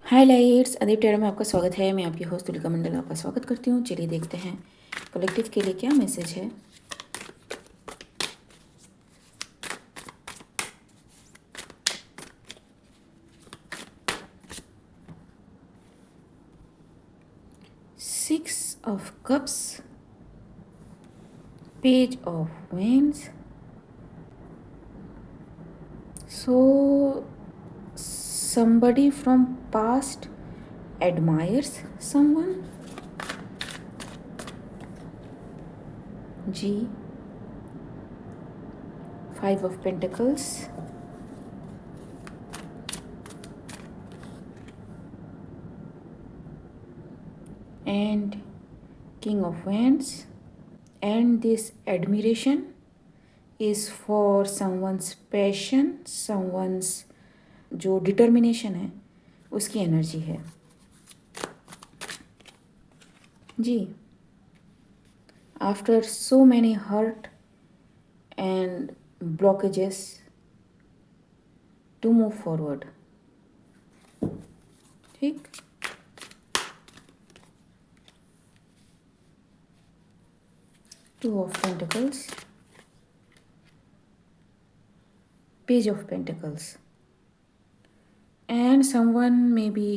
Highlights Adeep टेरा में आपका स्वागत है। मैं आपकी होस्ट तुलिका मंडल आपका स्वागत करती हूँ। चलिए देखते हैं कलेक्टिव के लिए क्या मैसेज है। Six of cups, page of wands. So somebody from past admires someone. G, five of pentacles, and king of wands. And this admiration is for someone's passion, someone's जो डिटर्मिनेशन है उसकी energy है जी। After so many hurt and blockages to move forward. ठीक, two of pentacles, page of pentacles, and someone may be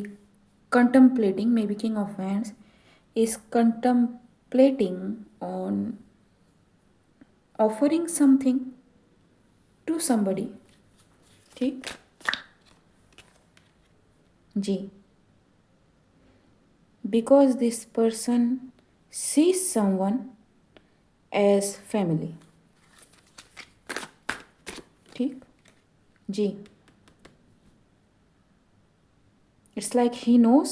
contemplating, maybe king of wands is contemplating on offering something to somebody. ठीक जी, because this person sees someone as family. ठीक जी, it's like he knows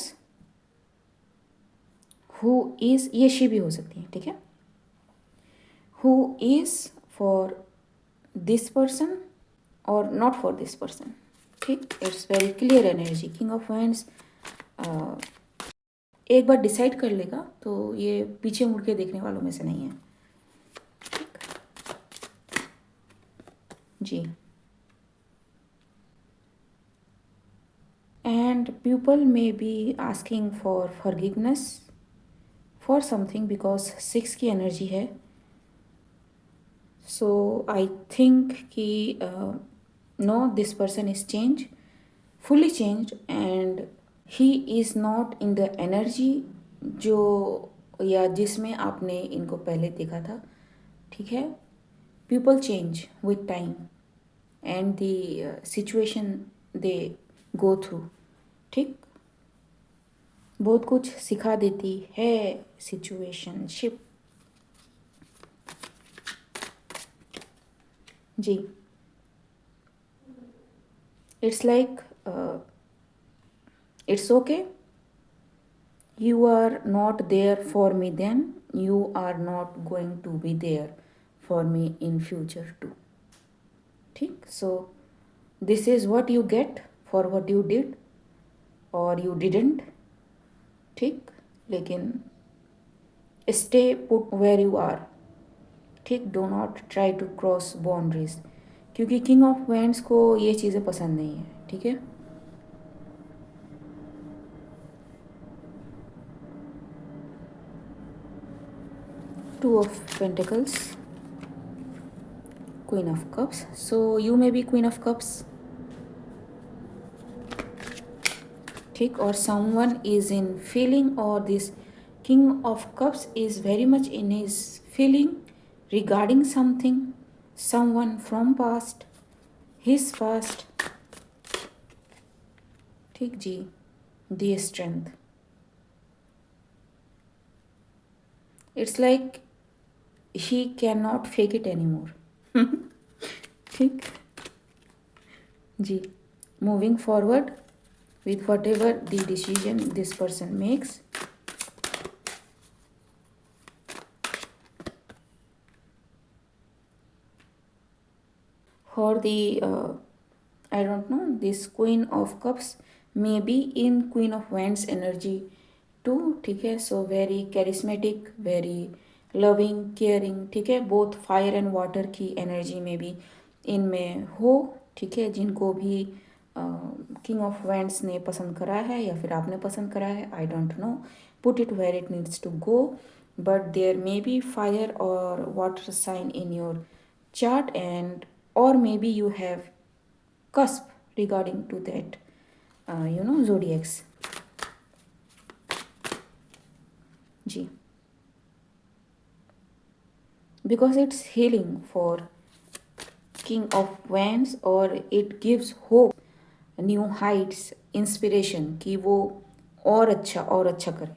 who is, ये she भी हो सकती है, ठीक है, who is for this person और नॉट फॉर दिस पर्सन। ठीक, it's very clear energy. King of wands एक बार डिसाइड कर लेगा तो ये पीछे मुड़ के देखने वालों में से नहीं है। ठीक जी, and people may be asking for forgiveness for something because 6 की एनर्जी है। सो आई थिंक कि no, this person is change, fully change, and he is not in the energy जो या जिसमें आपने इनको पहले देखा था। ठीक है, people change with time and the situation they go through. ठीक, बहुत कुछ सिखा देती है सिचुएशनशिप जी। It's like it's okay, you are not there for me then, you are not going to be there for me in future too. ठीक, so this is what you get for what you did or you didn't। ठीक, लेकिन stay put where you are। ठीक, do not try to cross boundaries, क्योंकि king of wands को ये चीज़ें पसंद नहीं है। ठीक है, to of pentacles, queen of cups. So you may be queen of cups, ठीक, और someone is in feeling, or this king of cups is very much in his feeling regarding something, someone from past, his past। ठीक जी, the strength, it's like he cannot fake it anymore। ठीक जी, moving forward with whatever the decision this person makes। For the I don't know, this queen of cups may be in queen of wands energy too। ठीक है, so very charismatic, very loving, caring। ठीक है, both fire and water की energy में भी इनमें हो। ठीक है, जिनको भी किंग ऑफ वैंड्स ने पसंद करा है या फिर आपने पसंद करा है, I don't know, put it where it needs to go, but there may be fire और water sign in your chart, and or maybe you have cusp regarding to that zodiacs जी, because it's healing for king of wands और it gives hope, new Heights, inspiration कि वो और अच्छा करे,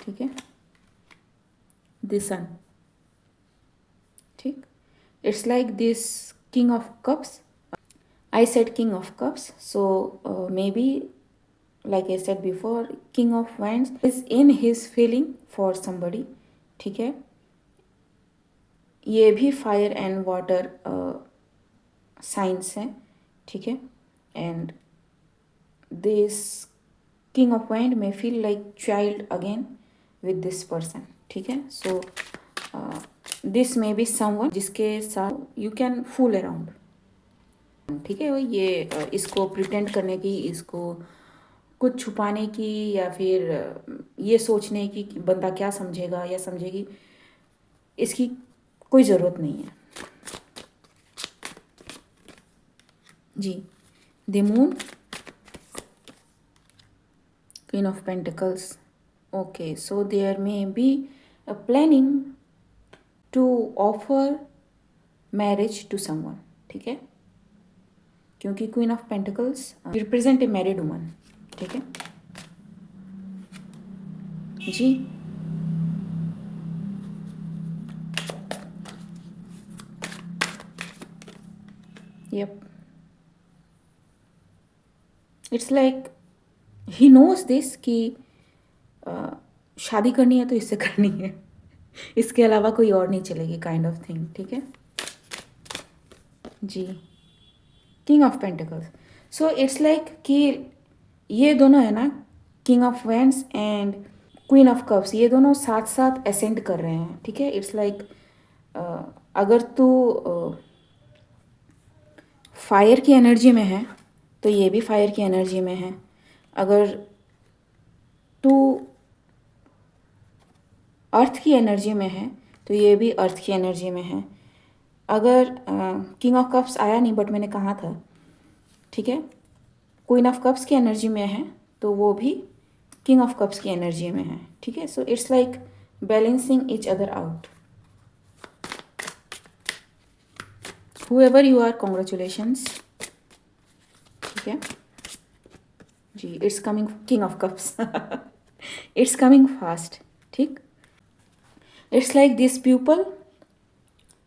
ठीक है, दिस सन, ठीक, it's like this king of cups, I said king of cups, so may be like I said before, king of wands is in his feeling for somebody, ठीक है, ये भी फायर एंड वाटर साइंस है, ठीक है, and this king of wands में feel like child again with this person, ठीक है, so this may be someone जिसके साथ यू कैन फूल अराउंड, ठीक है, ये इसको प्रिटेंड करने की, इसको कुछ छुपाने की, या फिर ये सोचने की कि बंदा क्या समझेगा या समझेगी, इसकी कोई ज़रूरत नहीं है जी। The moon, queen of pentacles, okay, so there may be a planning to offer marriage to someone, ठीक है, क्योंकि queen of pentacles represent a married woman, ठीक है जी। Yup, it's like he knows this कि शादी करनी है तो इससे करनी है, इसके अलावा कोई और नहीं चलेगी, काइंड ऑफ थिंग, ठीक है जी। King of pentacles, so it's like कि ये दोनों है ना, king of wands and queen of cups, ये दोनों साथ साथ असेंड कर रहे हैं, ठीक है, इट्स लाइक अगर तू फायर की एनर्जी में है तो ये भी फायर की एनर्जी में है, अगर तू अर्थ की एनर्जी में है तो ये भी अर्थ की एनर्जी में है, अगर किंग ऑफ कप्स आया नहीं बट मैंने कहा था, ठीक है, क्वीन ऑफ कप्स की एनर्जी में है तो वो भी किंग ऑफ कप्स की एनर्जी में है, ठीक है, so it's like balancing each other out. However you are, congratulations, ठीक है जी, it's coming king of cups, it's coming fast, ठीक, इट्स लाइक दिस पीपल,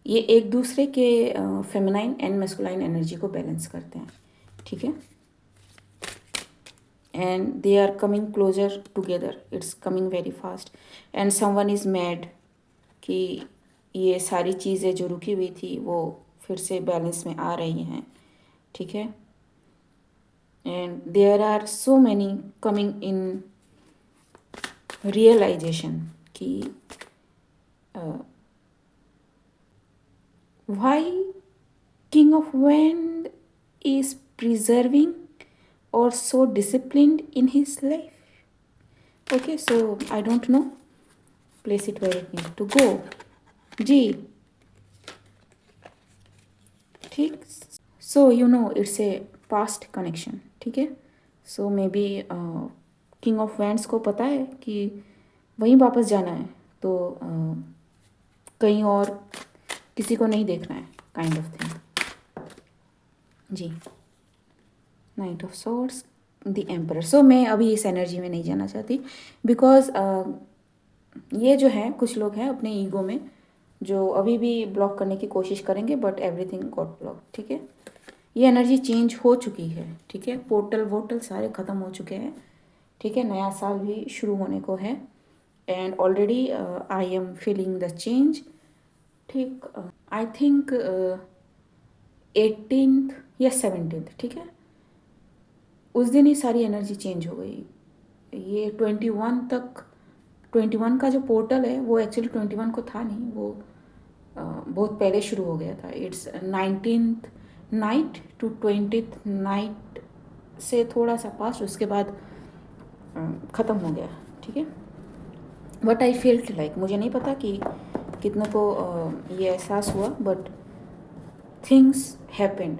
ये एक दूसरे के फेमिनाइन एंड मेस्कुलाइन एनर्जी को बैलेंस करते हैं, ठीक है, and they are coming closer together, it's coming very fast, and someone is mad कि ये सारी चीज़ें जो रुकी हुई थी वो फिर से बैलेंस में आ रही हैं, ठीक है, and there are so many coming in realisation कि why king of wand is preserving or so disciplined in his life, okay, so I don't know, place it where it needs to go जी, ठीक, so you know it's a past connection, ठीक है, so maybe king of wands को पता है कि वहीं वापस जाना है, तो कहीं और किसी को नहीं देखना है, काइंड ऑफ थिंग जी। Knight of swords, the emperor, so मैं अभी इस एनर्जी में नहीं जाना चाहती, बिकॉज ये जो है कुछ लोग हैं अपने ईगो में जो अभी भी ब्लॉक करने की कोशिश करेंगे, बट एवरीथिंग गॉट ब्लॉक, ठीक है, ये एनर्जी चेंज हो चुकी है, ठीक है, पोर्टल वोर्टल सारे ख़त्म हो चुके हैं, ठीक है, नया साल भी शुरू होने को है, and already I am feeling the change, ठीक, आई थिंक 18th या 17th, ठीक है, उस दिन ही सारी एनर्जी चेंज हो गई, ये 21 तक, 21 का जो पोर्टल है वो एक्चुअली 21 को था नहीं, वो बहुत पहले शुरू हो गया था, it's 19th night to 20th night से थोड़ा सा पास, उसके बाद ख़त्म हो गया, ठीक है। बट आई फील्ट लाइक, मुझे नहीं पता कि कितनों को ये एहसास हुआ, बट थिंग्स हैपेंड,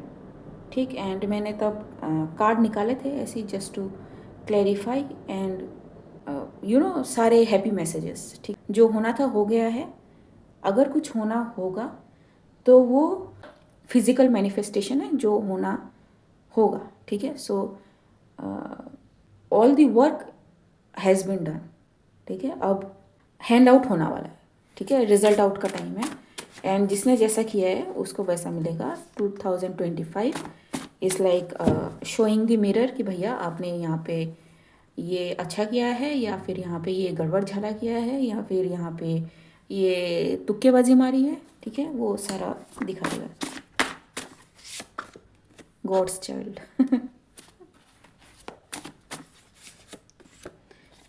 ठीक। एंड मैंने तब कार्ड निकाले थे ऐसे जस्ट टू क्लैरिफाई एंड सारे हैप्पी मैसेजेस, ठीक। जो होना था हो गया है, अगर कुछ होना होगा तो वो फिजिकल मैनिफेस्टेशन है, जो होना होगा, ठीक है। So all the work has been done, ठीक है। अब हैंड आउट होना वाला है, ठीक है, रिजल्ट आउट का टाइम है। एंड जिसने जैसा किया है उसको वैसा मिलेगा। 2025 is like showing the mirror कि भैया आपने यहाँ पे ये अच्छा किया है, या फिर यहाँ पे ये गड़बड़ झाला किया है, या फिर यहाँ पे ये तुक्केबाजी मारी है, ठीक है, वो सारा दिखा देगा। God's child.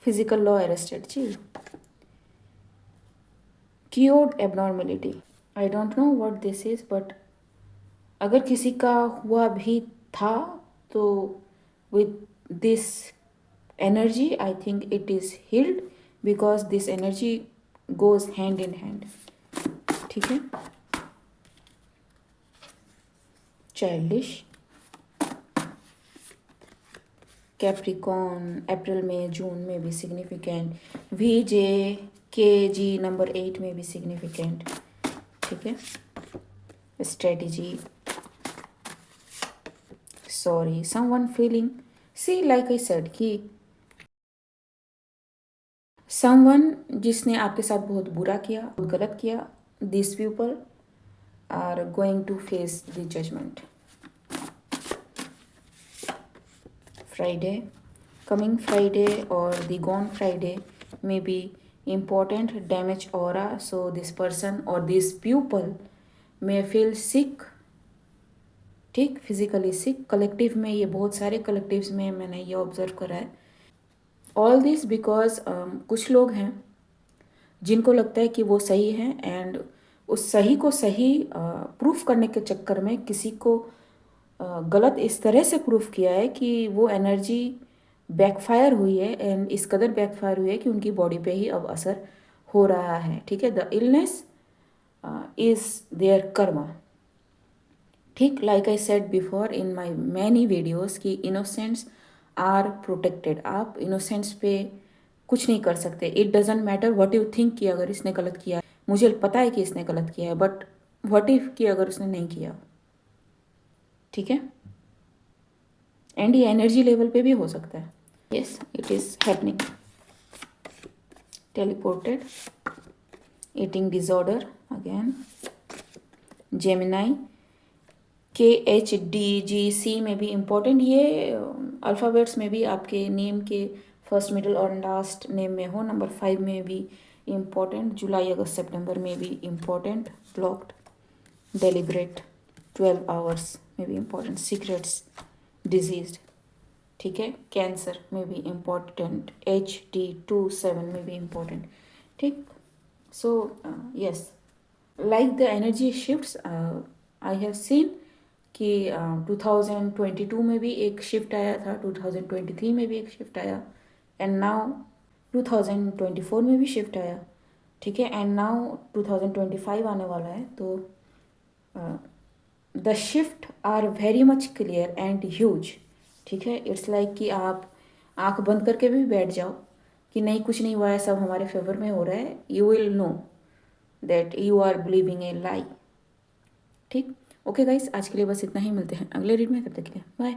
Physical law arrested जी। Cured abnormality, I don't know what this is, but अगर किसी का हुआ भी था तो with this energy I think it is healed, because this energy goes hand in hand, ठीक है। चाइल्डिश, कैप्रिकॉन अप्रैल में, जून में भी सिग्निफिकेंट, VJKG नंबर 8 में भी सिग्निफिकेंट, ठीक है। Strategy, sorry, someone feeling, see like I said कि समवन जिसने आपके साथ बहुत बुरा किया, बहुत गलत किया, this people are going to face the judgement. Friday, coming Friday or the gone Friday may be important damage aura, so this person or this pupil may feel sick, ठीक, फिजिकली सिक। कलेक्टिव में ये बहुत सारे collectives में मैंने ये observe करा है। ऑल दिस बिकॉज कुछ लोग हैं जिनको लगता है कि वो सही है, एंड उस सही को सही प्रूफ करने के चक्कर में किसी को गलत इस तरह से प्रूफ किया है कि वो एनर्जी बैकफायर हुई है, एंड इस कदर बैकफायर हुई है कि उनकी बॉडी पे ही अब असर हो रहा है, ठीक है। The illness is their karma, ठीक। Like I said before in my many videos कि इनोसेंट्स आर प्रोटेक्टेड। आप इनोसेंट्स पे कुछ नहीं कर सकते। It doesn't matter what you think कि अगर इसने गलत किया, मुझे पता है कि इसने गलत किया है, बट व्हाट इफ कि अगर उसने नहीं किया, ठीक है। एंड ये एनर्जी लेवल पे भी हो सकता है। Yes, it is happening. Teleported, eating disorder again, Gemini, KHDGC में भी इम्पोर्टेंट। ये अल्फ़ाबेट्स में भी आपके नेम के फर्स्ट मिडल और लास्ट नेम में हो। नंबर 5 में भी इम्पोर्टेंट। जुलाई अगस्त सितंबर में भी इम्पोर्टेंट। ब्लॉक्ड, डेलिब्रेट, 12 आवर्स में भी इम्पोर्टेंट। सीक्रेट्स, डिजीज, ठीक है। कैंसर में भी इम्पोर्टेंट। HD27 में भी इम्पोर्टेंट, ठीक। So yes, like the energy shifts I have seen कि 2022 में भी एक शिफ्ट आया था, 2023 में भी एक शिफ्ट आया, एंड नाउ 2024 में भी शिफ्ट आया, ठीक है। एंड नाउ 2025 आने वाला है। तो the shift are very much clear and huge, ठीक है। इट्स लाइक कि आप आंख बंद करके भी बैठ जाओ कि नहीं कुछ नहीं हुआ है, सब हमारे फेवर में हो रहा है, you will know that you are believing a lie, ठीक। ओके गाइस, आज के लिए बस इतना ही। मिलते हैं अगले रीड में, तब तक के लिए बाय।